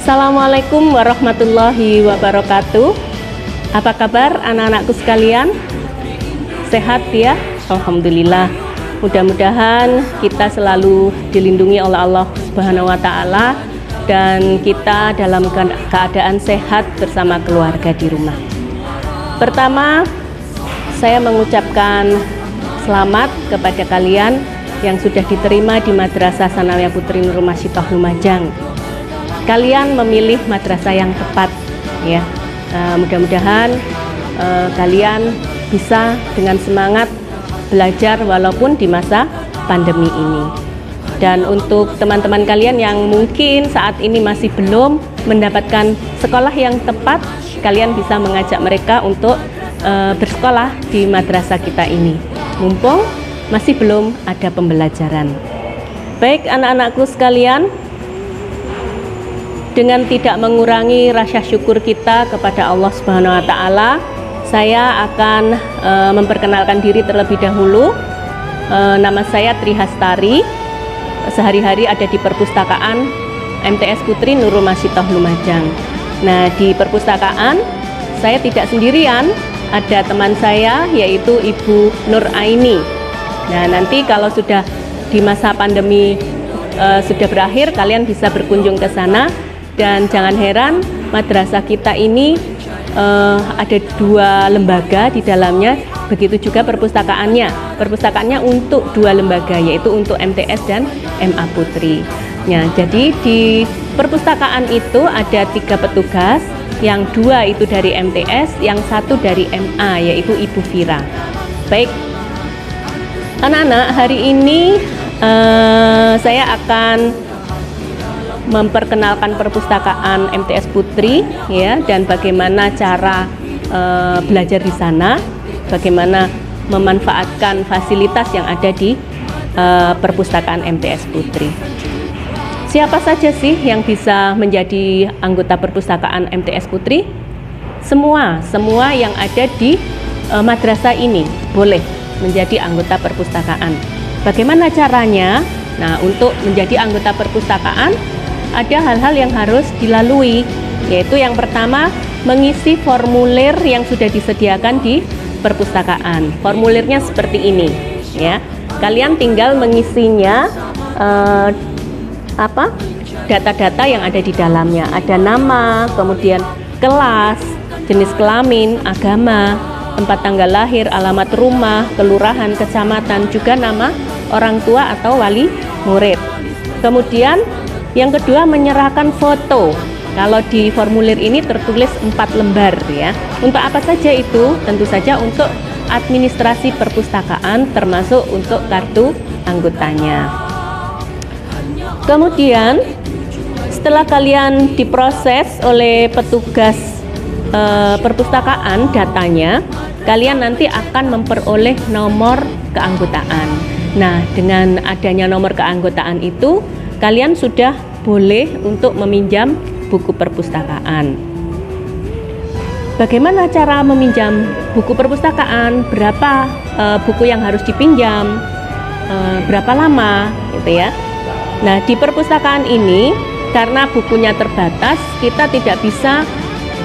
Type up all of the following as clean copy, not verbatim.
Assalamualaikum warahmatullahi wabarakatuh. Apa kabar anak-anakku sekalian? Sehat ya? Alhamdulillah. Mudah-mudahan kita selalu dilindungi oleh Allah Subhanahu wa Ta'ala dan kita dalam keadaan sehat bersama keluarga di rumah. Pertama, saya mengucapkan selamat kepada kalian yang sudah diterima di Madrasah Sanawiyah Putri Nurul Masyitoh Lumajang. Kalian memilih madrasah yang tepat ya. Mudah-mudahan kalian bisa dengan semangat belajar walaupun di masa pandemi ini. Dan untuk teman-teman kalian yang mungkin saat ini masih belum mendapatkan sekolah yang tepat, kalian bisa mengajak mereka untuk bersekolah di madrasah kita ini, mumpung masih belum ada pembelajaran. Baik anak-anakku sekalian, dengan tidak mengurangi rasa syukur kita kepada Allah Subhanahu wa Ta'ala, saya akan memperkenalkan diri terlebih dahulu. Nama saya Tri Hastari. Sehari-hari ada di perpustakaan MTS Putri Nurul Masyitoh Lumajang. Nah, di perpustakaan saya tidak sendirian, ada teman saya yaitu Ibu Nur Aini. Nah, nanti kalau sudah di masa pandemi sudah berakhir, kalian bisa berkunjung ke sana. Dan jangan heran, madrasah kita ini ada 2 lembaga di dalamnya, begitu juga perpustakaannya. Perpustakaannya untuk 2 lembaga, yaitu untuk MTS dan MA Putri. Nah, jadi di perpustakaan itu ada 3 petugas, yang 2 itu dari MTS, yang 1 dari MA, yaitu Ibu Vira. Baik, anak-anak, hari ini saya akan memperkenalkan perpustakaan MTS Putri ya, dan bagaimana cara belajar di sana, bagaimana memanfaatkan fasilitas yang ada di perpustakaan MTS Putri. Siapa saja sih yang bisa menjadi anggota perpustakaan MTS Putri? Semua yang ada di madrasah ini boleh menjadi anggota perpustakaan. Bagaimana caranya? Nah, untuk menjadi anggota perpustakaan ada hal-hal yang harus dilalui, yaitu yang pertama, mengisi formulir yang sudah disediakan di perpustakaan. Formulirnya seperti ini ya. Kalian tinggal mengisinya data-data yang ada di dalamnya. Ada nama, kemudian kelas, jenis kelamin, agama, tempat tanggal lahir, alamat rumah, kelurahan, kecamatan, juga nama orang tua atau wali murid. Kemudian yang kedua, menyerahkan foto. Kalau di formulir ini tertulis 4 lembar ya. Untuk apa saja itu? Tentu saja untuk administrasi perpustakaan, termasuk untuk kartu anggotanya. Kemudian setelah kalian diproses oleh petugas perpustakaan datanya, kalian nanti akan memperoleh nomor keanggotaan. Nah, dengan adanya nomor keanggotaan itu, kalian sudah boleh untuk meminjam buku perpustakaan. Bagaimana cara meminjam buku perpustakaan? Berapa buku yang harus dipinjam? Berapa lama? Gitu ya. Nah, di perpustakaan ini karena bukunya terbatas, kita tidak bisa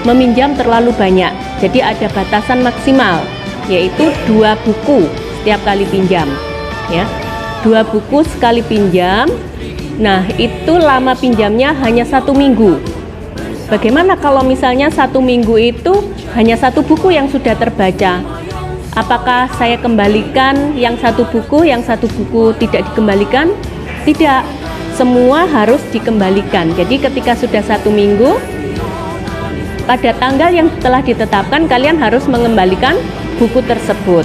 meminjam terlalu banyak. Jadi ada batasan maksimal, yaitu 2 buku setiap kali pinjam. Ya, 2 buku sekali pinjam. Nah, itu lama pinjamnya hanya 1 minggu. Bagaimana kalau misalnya 1 minggu itu hanya 1 buku yang sudah terbaca? Apakah saya kembalikan yang 1 buku, yang 1 buku tidak dikembalikan? Tidak, semua harus dikembalikan. Jadi ketika sudah 1 minggu, pada tanggal yang telah ditetapkan, kalian harus mengembalikan buku tersebut.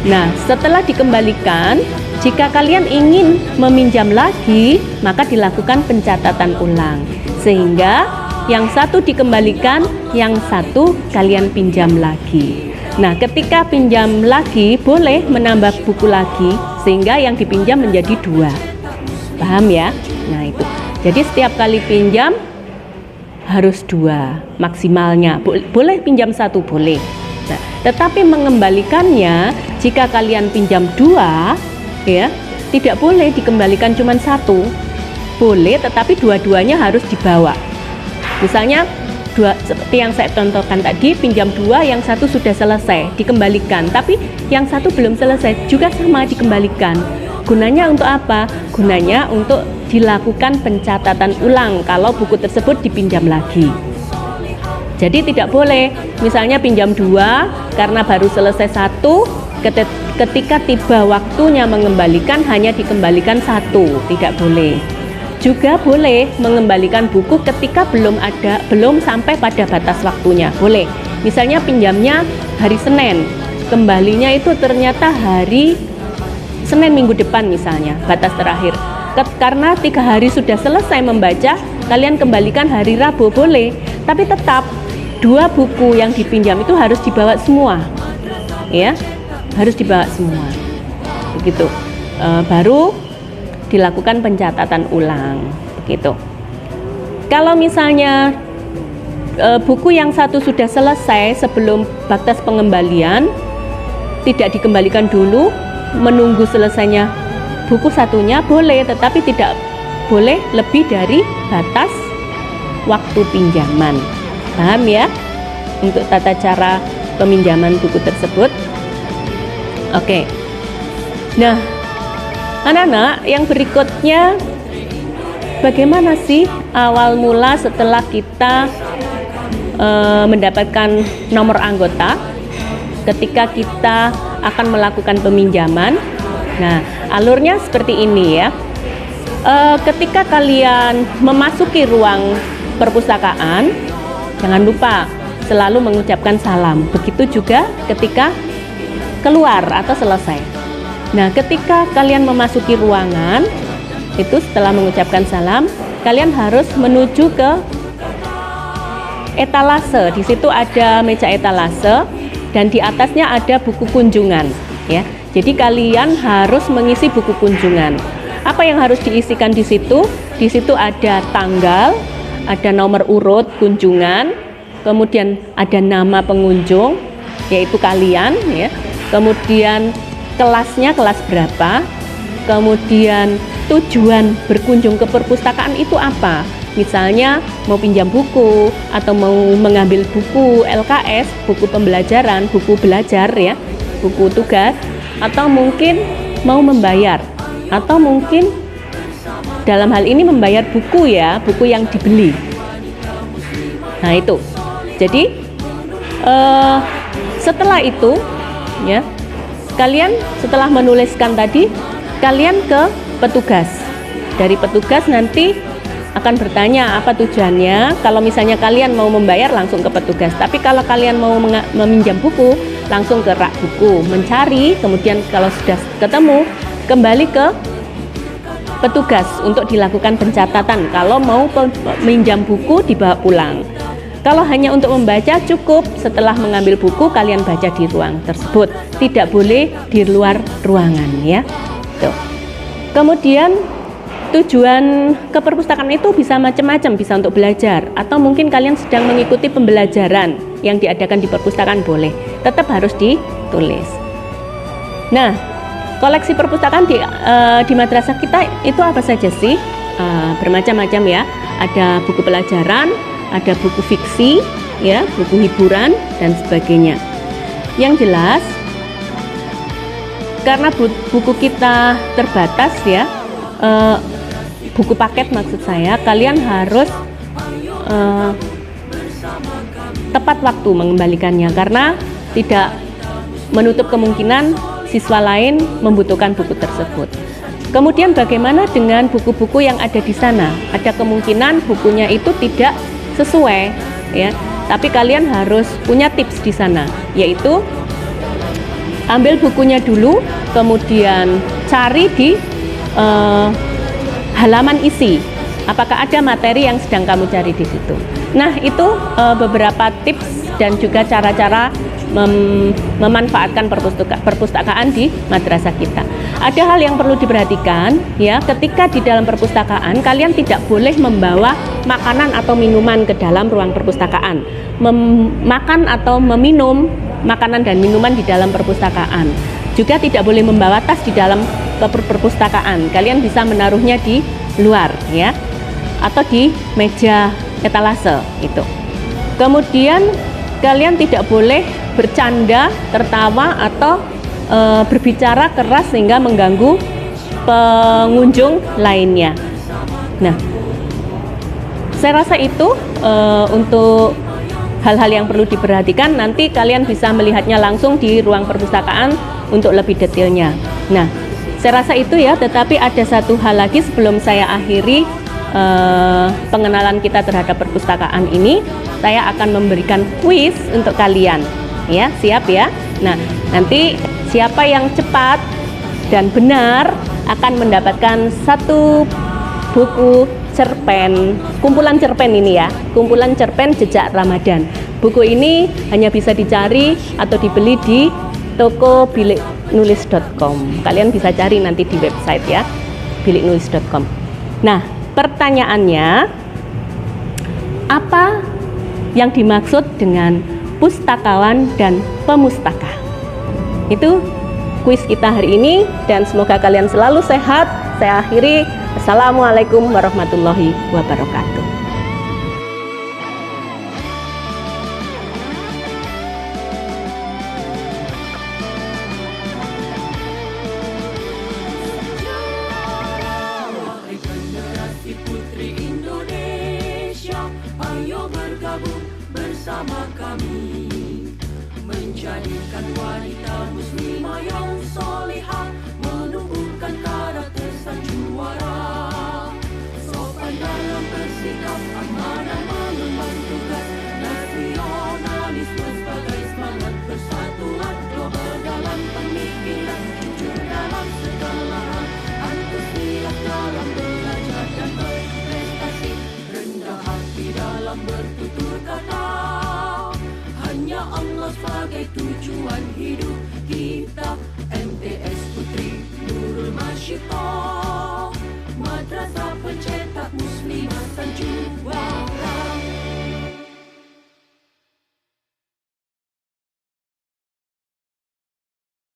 Nah, setelah dikembalikan, jika kalian ingin meminjam lagi, maka dilakukan pencatatan ulang. Sehingga yang 1 dikembalikan, yang 1 kalian pinjam lagi. Nah, ketika pinjam lagi, boleh menambah buku lagi, sehingga yang dipinjam menjadi 2. Paham ya? Nah, itu. Jadi setiap kali pinjam harus 2 maksimalnya. Boleh pinjam 1, boleh. Nah, tetapi mengembalikannya, jika kalian pinjam 2, ya, tidak boleh dikembalikan cuma 1. Boleh, tetapi dua-duanya harus dibawa. Misalnya seperti yang saya contohkan tadi, pinjam 2, yang satu sudah selesai dikembalikan, tapi yang satu belum selesai juga sama dikembalikan. Gunanya untuk apa? Gunanya untuk dilakukan pencatatan ulang kalau buku tersebut dipinjam lagi. Jadi tidak boleh misalnya pinjam 2 karena baru selesai 1, ketika tiba waktunya mengembalikan hanya dikembalikan 1, tidak boleh. Juga boleh mengembalikan buku ketika belum sampai pada batas waktunya, boleh. Misalnya pinjamnya hari Senin, kembalinya itu ternyata hari Senin minggu depan misalnya, batas terakhir. Karena 3 hari sudah selesai membaca, kalian kembalikan hari Rabu, boleh. Tapi tetap 2 buku yang dipinjam itu harus dibawa semua, ya, harus dibawa semua. Begitu, baru dilakukan pencatatan ulang, begitu. Kalau misalnya buku yang satu sudah selesai sebelum batas pengembalian, tidak dikembalikan dulu, menunggu selesainya buku satunya boleh, tetapi tidak boleh lebih dari batas waktu pinjaman. Paham ya? Untuk tata cara peminjaman buku tersebut. Oke. Nah, anak-anak, yang berikutnya, bagaimana sih awal mula setelah kita mendapatkan nomor anggota ketika kita akan melakukan peminjaman? Nah, alurnya seperti ini ya. Ketika kalian memasuki ruang perpustakaan, jangan lupa selalu mengucapkan salam. Begitu juga ketika keluar atau selesai. Nah, ketika kalian memasuki ruangan, itu setelah mengucapkan salam, kalian harus menuju ke etalase. Di situ ada meja etalase dan di atasnya ada buku kunjungan, ya. Jadi kalian harus mengisi buku kunjungan. Apa yang harus diisikan di situ? Di situ ada tanggal, ada nomor urut kunjungan, kemudian ada nama pengunjung, yaitu kalian, ya. Kemudian kelasnya, kelas berapa, kemudian tujuan berkunjung ke perpustakaan itu apa. Misalnya mau pinjam buku atau mau mengambil buku LKS, buku pembelajaran, buku belajar ya, buku tugas, atau mungkin mau membayar, atau mungkin dalam hal ini membayar buku ya, buku yang dibeli. Nah itu, jadi setelah itu ya, kalian setelah menuliskan tadi, kalian ke petugas. Dari petugas nanti akan bertanya apa tujuannya. Kalau misalnya kalian mau membayar, langsung ke petugas. Tapi kalau kalian mau meminjam buku, langsung ke rak buku, mencari. Kemudian kalau sudah ketemu, kembali ke petugas untuk dilakukan pencatatan. Kalau mau meminjam buku, dibawa pulang. Kalau hanya untuk membaca, cukup setelah mengambil buku kalian baca di ruang tersebut. Tidak boleh di luar ruangan ya. Tuh. Kemudian tujuan ke perpustakaan itu bisa macam-macam, bisa untuk belajar atau mungkin kalian sedang mengikuti pembelajaran yang diadakan di perpustakaan, boleh. Tetap harus ditulis. Nah, koleksi perpustakaan di madrasah kita itu apa saja sih? Bermacam-macam ya. Ada buku pelajaran, ada buku fiksi, ya, buku hiburan dan sebagainya. Yang jelas, karena buku kita terbatas ya, buku paket maksud saya, kalian harus tepat waktu mengembalikannya karena tidak menutup kemungkinan siswa lain membutuhkan buku tersebut. Kemudian bagaimana dengan buku-buku yang ada di sana? Ada kemungkinan bukunya itu tidak sesuai ya, tapi kalian harus punya tips di sana, yaitu ambil bukunya dulu, kemudian cari di halaman isi, apakah ada materi yang sedang kamu cari di situ. Nah, itu beberapa tips dan juga cara-cara memanfaatkan perpustakaan di madrasah kita. Ada hal yang perlu diperhatikan ya, ketika di dalam perpustakaan kalian tidak boleh membawa makanan atau minuman ke dalam ruang perpustakaan. Makan atau meminum makanan dan minuman di dalam perpustakaan. Juga tidak boleh membawa tas di dalam perpustakaan. Kalian bisa menaruhnya di luar ya, atau di meja etalase itu. Kemudian kalian tidak boleh bercanda, tertawa atau berbicara keras sehingga mengganggu pengunjung lainnya. Nah, saya rasa itu untuk hal-hal yang perlu diperhatikan. Nanti kalian bisa melihatnya langsung di ruang perpustakaan untuk lebih detailnya. Nah, saya rasa itu ya, tetapi ada satu hal lagi sebelum saya akhiri pengenalan kita terhadap perpustakaan ini. Saya akan memberikan kuis untuk kalian. Ya, siap ya? Nah, nanti siapa yang cepat dan benar akan mendapatkan satu buku cerpen, kumpulan cerpen ini ya, kumpulan cerpen Jejak Ramadan. Buku ini hanya bisa dicari atau dibeli di toko biliknulis.com. Kalian bisa cari nanti di website ya, biliknulis.com. Nah, pertanyaannya, apa yang dimaksud dengan pustakawan dan pemustaka? Itu kuis kita hari ini, dan semoga kalian selalu sehat. Saya akhiri. Assalamualaikum warahmatullahi wabarakatuh. Generasi putri Indonesia, ayo bergabung bersama kami, menjadikan wanita muslimah yang solihah, menumbuhkan karakter sang juara, sopan dalam bersikap, amanah mengemban tugas, nasionalisme sebagai semangat persatuan, global dalam pemikiran, jujur dalam segala hal, antusias dalam belajar dan berprestasi, rendah hati dalam bertutur kata. Hanya Allah sebagai tujuan hidup kita. MTS Putri Nurul Masyitoh, Madrasah Pencetak Muslimah Sanjua.